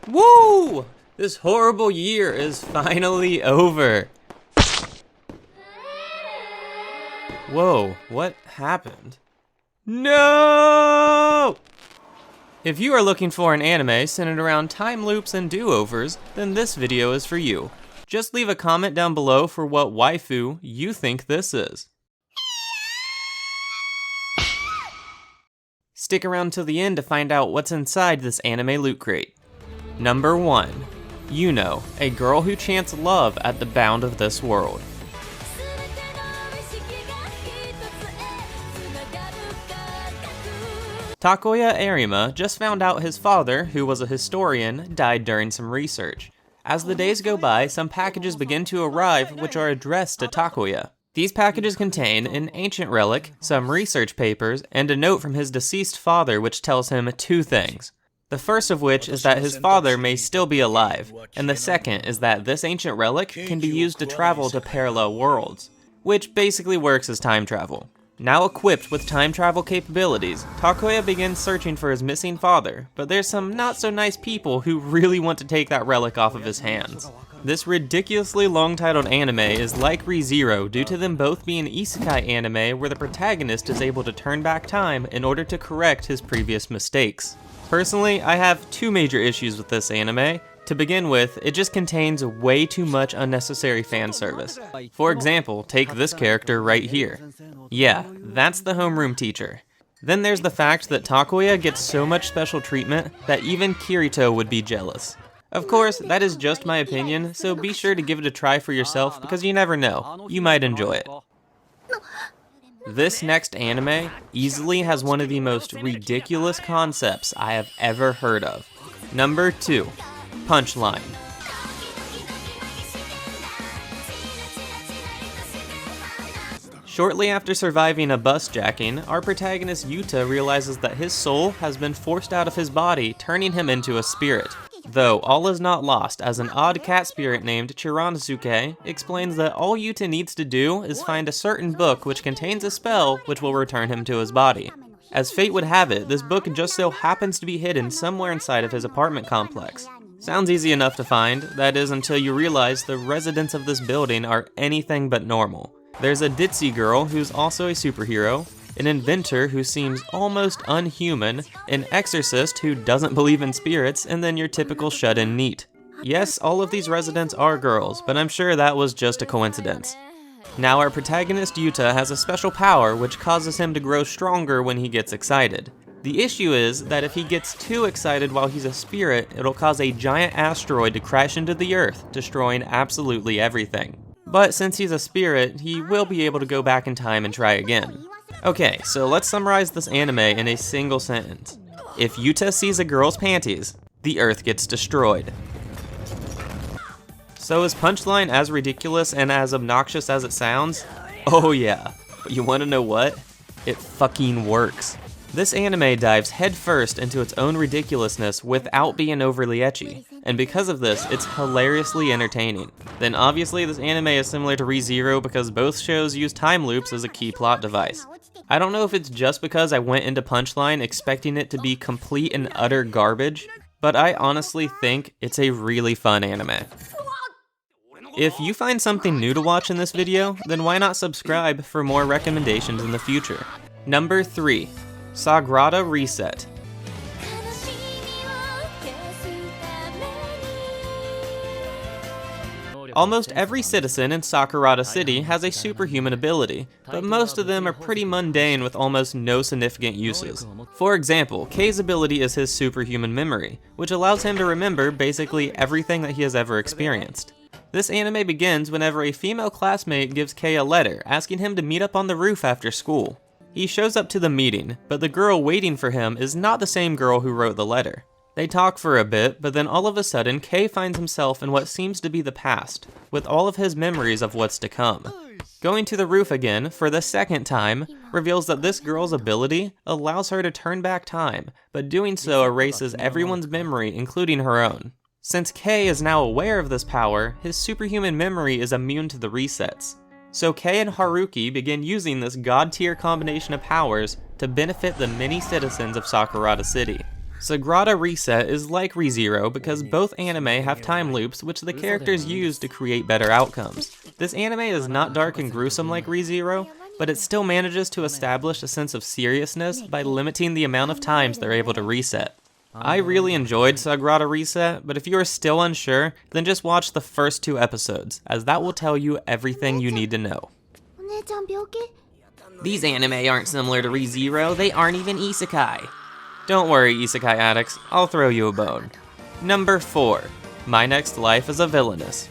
Woo! This horrible year is finally over. Whoa, what happened? No! If you are looking for an anime centered around time loops and do-overs, then this video is for you. Just leave a comment down below for what waifu you think this is. Stick around till the end to find out what's inside this anime loot crate. Number 1. Yuno, a girl who chants love at the bound of this world. Takoya Arima just found out his father, who was a historian, died during some research. As the days go by, some packages begin to arrive which are addressed to Takoya. These packages contain an ancient relic, some research papers, and a note from his deceased father which tells him two things. The first of which is that his father may still be alive, and the second is that this ancient relic can be used to travel to parallel worlds, which basically works as time travel. Now equipped with time travel capabilities, Takoya begins searching for his missing father, but there's some not so nice people who really want to take that relic off of his hands. This ridiculously long titled anime is like Re:Zero due to them both being isekai anime where the protagonist is able to turn back time in order to correct his previous mistakes. Personally, I have two major issues with this anime. To begin with, it just contains way too much unnecessary fan service. For example, take this character right here. Yeah, that's the homeroom teacher. Then there's the fact that Takoya gets so much special treatment that even Kirito would be jealous. Of course, that is just my opinion, so be sure to give it a try for yourself because you never know, you might enjoy it. This next anime easily has one of the most ridiculous concepts I have ever heard of. Number 2. Punchline. Shortly after surviving a bus jacking, our protagonist Yuta realizes that his soul has been forced out of his body, turning him into a spirit. Though all is not lost, as an odd cat spirit named Chiransuke explains that all Yuta needs to do is find a certain book which contains a spell which will return him to his body. As fate would have it, this book just so happens to be hidden somewhere inside of his apartment complex. Sounds easy enough to find, that is until you realize the residents of this building are anything but normal. There's a ditzy girl who's also a superhero, an inventor who seems almost unhuman, an exorcist who doesn't believe in spirits, and then your typical shut-in NEET. Yes, all of these residents are girls, but I'm sure that was just a coincidence. Now our protagonist Yuta has a special power which causes him to grow stronger when he gets excited. The issue is that if he gets too excited while he's a spirit, it'll cause a giant asteroid to crash into the earth, destroying absolutely everything. But since he's a spirit, he will be able to go back in time and try again. Okay, so let's summarize this anime in a single sentence. If Yuta sees a girl's panties, the earth gets destroyed. So is Punchline as ridiculous and as obnoxious as it sounds? Oh yeah, but you wanna know what? It fucking works. This anime dives headfirst into its own ridiculousness without being overly ecchi, and because of this, it's hilariously entertaining. Then obviously this anime is similar to Re:Zero because both shows use time loops as a key plot device. I don't know if it's just because I went into Punchline expecting it to be complete and utter garbage, but I honestly think it's a really fun anime. If you find something new to watch in this video, then why not subscribe for more recommendations in the future? Number 3. Sagrada Reset. Almost every citizen in Sakurada City has a superhuman ability, but most of them are pretty mundane with almost no significant uses. For example, Kei's ability is his superhuman memory, which allows him to remember basically everything that he has ever experienced. This anime begins whenever a female classmate gives Kei a letter asking him to meet up on the roof after school. He shows up to the meeting, but the girl waiting for him is not the same girl who wrote the letter. They talk for a bit, but then all of a sudden, Kei finds himself in what seems to be the past, with all of his memories of what's to come. Going to the roof again, for the second time, reveals that this girl's ability allows her to turn back time, but doing so erases everyone's memory, including her own. Since Kei is now aware of this power, his superhuman memory is immune to the resets. So Kei and Haruki begin using this god-tier combination of powers to benefit the many citizens of Sakurada City. Sagrada Reset is like ReZero because both anime have time loops which the characters use to create better outcomes. This anime is not dark and gruesome like ReZero, but it still manages to establish a sense of seriousness by limiting the amount of times they're able to reset. I really enjoyed Sagrada Reset, but if you are still unsure, then just watch the first 2 episodes, as that will tell you everything you need to know. These anime aren't similar to ReZero, they aren't even isekai. Don't worry, isekai addicts, I'll throw you a bone. Number 4. My Next Life as a Villainess.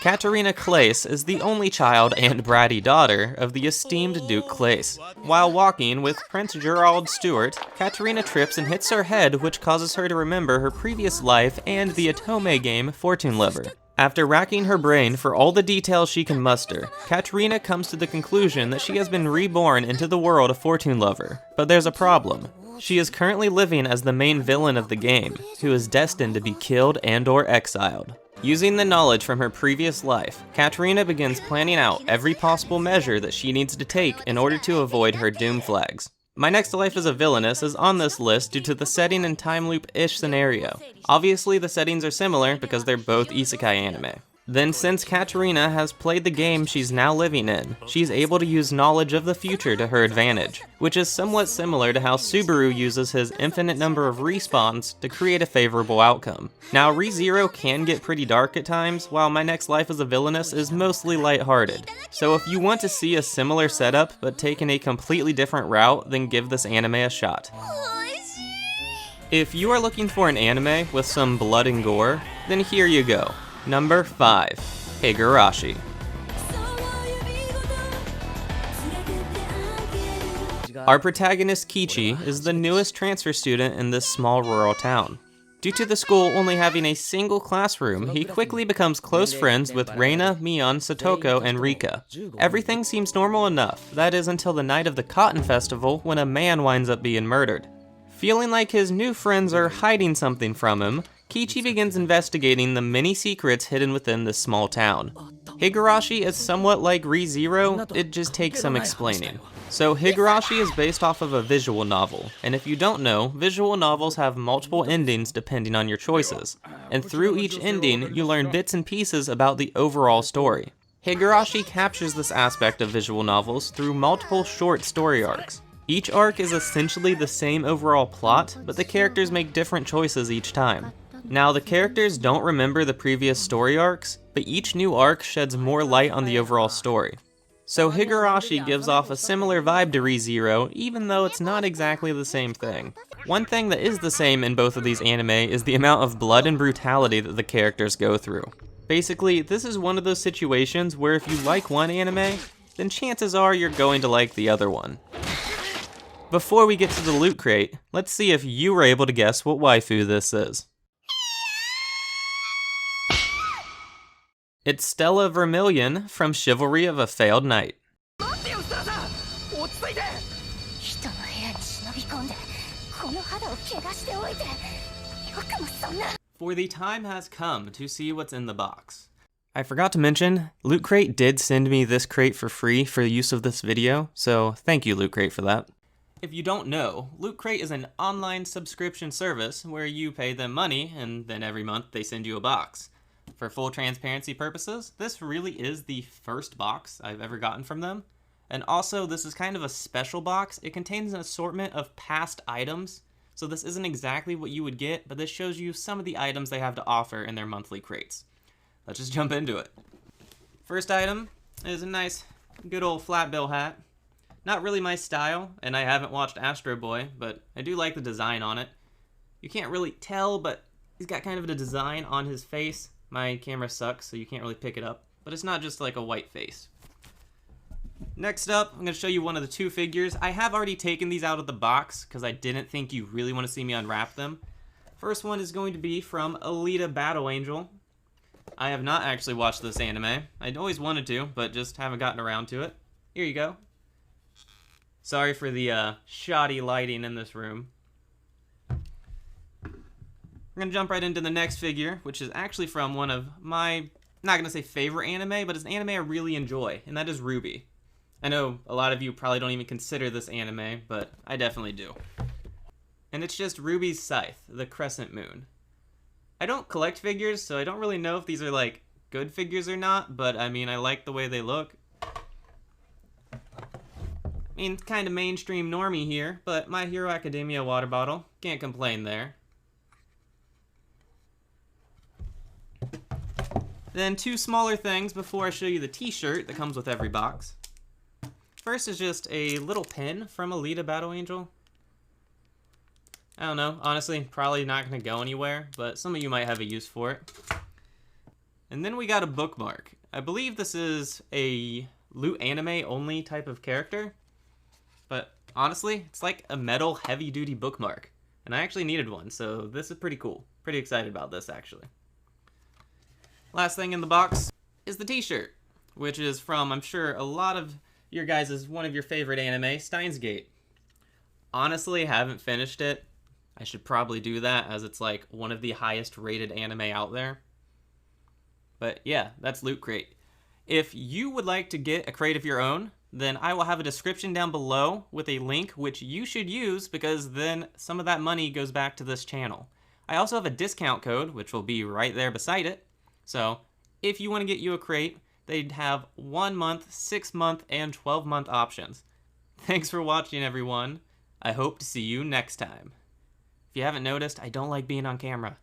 Katarina Claes is the only child and bratty daughter of the esteemed Duke Claes. While walking with Prince Gerald Stewart, Katarina trips and hits her head, which causes her to remember her previous life and the Otome game Fortune Lover. After racking her brain for all the details she can muster, Katarina comes to the conclusion that she has been reborn into the world of Fortune Lover. But there's a problem. She is currently living as the main villain of the game, who is destined to be killed and/or exiled. Using the knowledge from her previous life, Katarina begins planning out every possible measure that she needs to take in order to avoid her doom flags. My Next Life as a Villainess is on this list due to the setting and time loop-ish scenario. Obviously the settings are similar because they're both isekai anime. Then since Katarina has played the game she's now living in, she's able to use knowledge of the future to her advantage, which is somewhat similar to how Subaru uses his infinite number of respawns to create a favorable outcome. Now ReZero can get pretty dark at times, while My Next Life as a Villainess is mostly lighthearted. So if you want to see a similar setup but taken a completely different route, then give this anime a shot. If you are looking for an anime with some blood and gore, then here you go. Number 5. Higurashi. Our protagonist Kichi is the newest transfer student in this small rural town. Due to the school only having a single classroom, he quickly becomes close friends with Reina, Mion, Satoko, and Rika. Everything seems normal enough, that is until the night of the Cotton Festival when a man winds up being murdered. Feeling like his new friends are hiding something from him, Kichi begins investigating the many secrets hidden within this small town. Higurashi is somewhat like ReZero, it just takes some explaining. So Higurashi is based off of a visual novel, and if you don't know, visual novels have multiple endings depending on your choices, and through each ending, you learn bits and pieces about the overall story. Higurashi captures this aspect of visual novels through multiple short story arcs. Each arc is essentially the same overall plot, but the characters make different choices each time. Now, the characters don't remember the previous story arcs, but each new arc sheds more light on the overall story. So Higurashi gives off a similar vibe to ReZero, even though it's not exactly the same thing. One thing that is the same in both of these anime is the amount of blood and brutality that the characters go through. Basically, this is one of those situations where if you like one anime, then chances are you're going to like the other one. Before we get to the loot crate, let's see if you were able to guess what waifu this is. It's Stella Vermilion from Chivalry of a Failed Knight. For the time has come to see what's in the box. I forgot to mention, Loot Crate did send me this crate for free for the use of this video, so thank you Loot Crate for that. If you don't know, Loot Crate is an online subscription service where you pay them money and then every month they send you a box. For full transparency purposes, this really is the first box I've ever gotten from them. And also, this is kind of a special box. It contains an assortment of past items, so this isn't exactly what you would get, but this shows you some of the items they have to offer in their monthly crates. Let's just jump into it. First item is a nice, good old flat bill hat. Not really my style, and I haven't watched Astro Boy, but I do like the design on it. You can't really tell, but he's got kind of a design on his face. My camera sucks, so you can't really pick it up, but it's not just like a white face. Next up, I'm going to show you one of the 2 figures. I have already taken these out of the box because I didn't think you really want to see me unwrap them. First one is going to be from Alita Battle Angel. I have not actually watched this anime. I'd always wanted to, but just haven't gotten around to it. Here you go. Sorry for the shoddy lighting in this room. We're going to jump right into the next figure, which is actually from one of my, not going to say favorite anime, but it's an anime I really enjoy, and that is Ruby. I know a lot of you probably don't even consider this anime, but I definitely do. And it's just Ruby's Scythe, the Crescent Moon. I don't collect figures, so I don't really know if these are like good figures or not, but I mean, I like the way they look. I mean, kind of mainstream normie here, but My Hero Academia water bottle. Can't complain there. Then two smaller things before I show you the t-shirt that comes with every box. First is just a little pin from Alita Battle Angel. I don't know, honestly, probably not going to go anywhere, but some of you might have a use for it. And then we got a bookmark. I believe this is a loot anime only type of character, but honestly, it's like a metal heavy-duty bookmark, and I actually needed one, so this is pretty cool. Pretty excited about this, actually. Last thing in the box is the t-shirt, which is from, I'm sure, a lot of your guys' one of your favorite anime, Steins Gate. Honestly, haven't finished it. I should probably do that, as it's like one of the highest rated anime out there. But yeah, that's Loot Crate. If you would like to get a crate of your own, then I will have a description down below with a link which you should use, because then some of that money goes back to this channel. I also have a discount code, which will be right there beside it. So if you want to get you a crate, they'd have 1 month, 6 month, and 12-month options. Thanks for watching, everyone. I hope to see you next time. If you haven't noticed, I don't like being on camera.